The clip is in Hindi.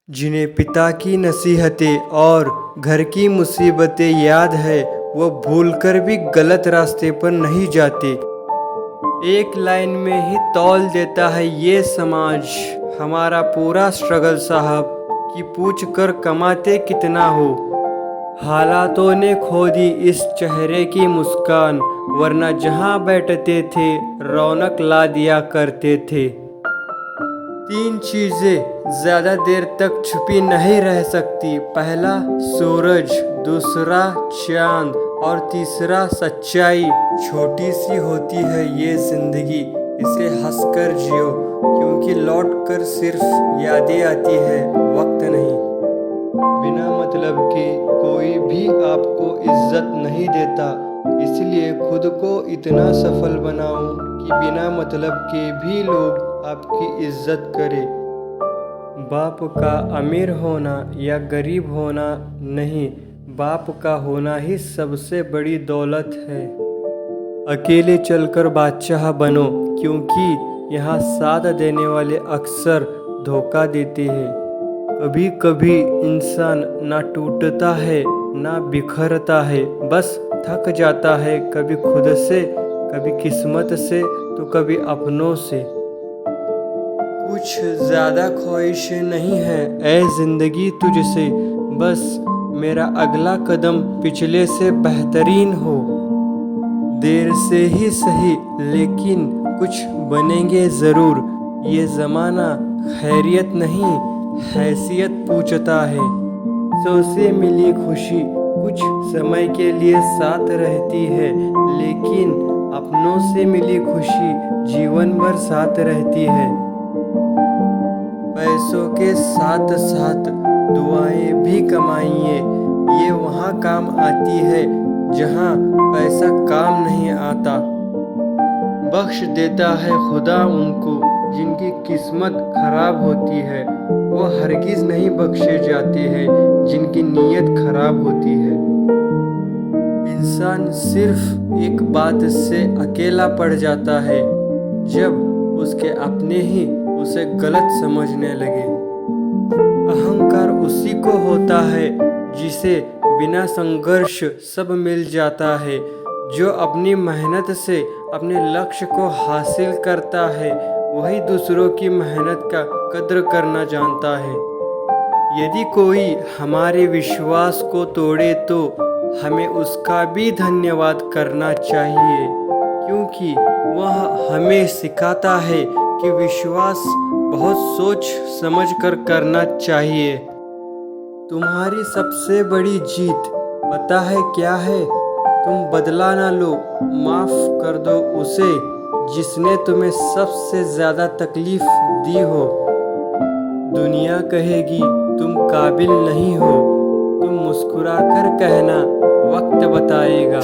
जिन्हें पिता की नसीहतें और घर की मुसीबतें याद है, वो भूलकर भी गलत रास्ते पर नहीं जाते। एक लाइन में ही तौल देता है ये समाज हमारा पूरा स्ट्रगल साहब, कि पूछ कर कमाते कितना हो। हालातों ने खो दी इस चेहरे की मुस्कान, वरना जहाँ बैठते थे रौनक ला दिया करते थे। तीन चीज़ें ज़्यादा देर तक छुपी नहीं रह सकती। पहला सूरज, दूसरा चांद और तीसरा सच्चाई। छोटी सी होती है ये ज़िंदगी, इसे हंसकर जियो, क्योंकि लौट कर सिर्फ यादें आती है, वक्त नहीं। बिना मतलब के कोई भी आपको इज्जत नहीं देता, इसलिए खुद को इतना सफल बनाओ कि बिना मतलब के भी लोग आपकी इज्जत करें। बाप का अमीर होना या गरीब होना नहीं, बाप का होना ही सबसे बड़ी दौलत है। अकेले चलकर बादशाह बनो, क्योंकि यहाँ साथ देने वाले अक्सर धोखा देते हैं। कभी कभी इंसान ना टूटता है ना बिखरता है, बस थक जाता है, कभी खुद से, कभी किस्मत से, तो कभी अपनों से। कुछ ज़्यादा ख्वाहिशें नहीं है ऐ ज़िंदगी तुझसे, बस मेरा अगला कदम पिछले से बेहतरीन हो। देर से ही सही लेकिन कुछ बनेंगे ज़रूर, ये ज़माना खैरियत नहीं हैसियत पूछता है। सौ से मिली खुशी कुछ समय के लिए साथ रहती है, लेकिन अपनों से मिली खुशी जीवन भर साथ रहती है। पैसों के साथ साथ दुआएं भी कमाइए, ये वहाँ काम आती है जहाँ पैसा काम नहीं आता। बख्श देता है खुदा उनको जिनकी किस्मत खराब होती है, वो हरगिज़ नहीं बख्शे जाते हैं जिनकी नीयत खराब होती है। इंसान सिर्फ एक बात से अकेला पड़ जाता है, जब उसके अपने ही उसे गलत समझने लगे। अहंकार उसी को होता है जिसे बिना संघर्ष सब मिल जाता है। जो अपनी मेहनत से अपने लक्ष्य को हासिल करता है, वही दूसरों की मेहनत का कद्र करना जानता है। यदि कोई हमारे विश्वास को तोड़े तो हमें उसका भी धन्यवाद करना चाहिए, क्योंकि वह हमें सिखाता है कि विश्वास बहुत सोच समझ कर करना चाहिए। तुम्हारी सबसे बड़ी जीत पता है क्या है? तुम बदला ना लो, माफ़ कर दो उसे जिसने तुम्हें सबसे ज़्यादा तकलीफ़ दी हो। दुनिया कहेगी तुम काबिल नहीं हो, तुम मुस्कुरा कर कहना, वक्त बताएगा।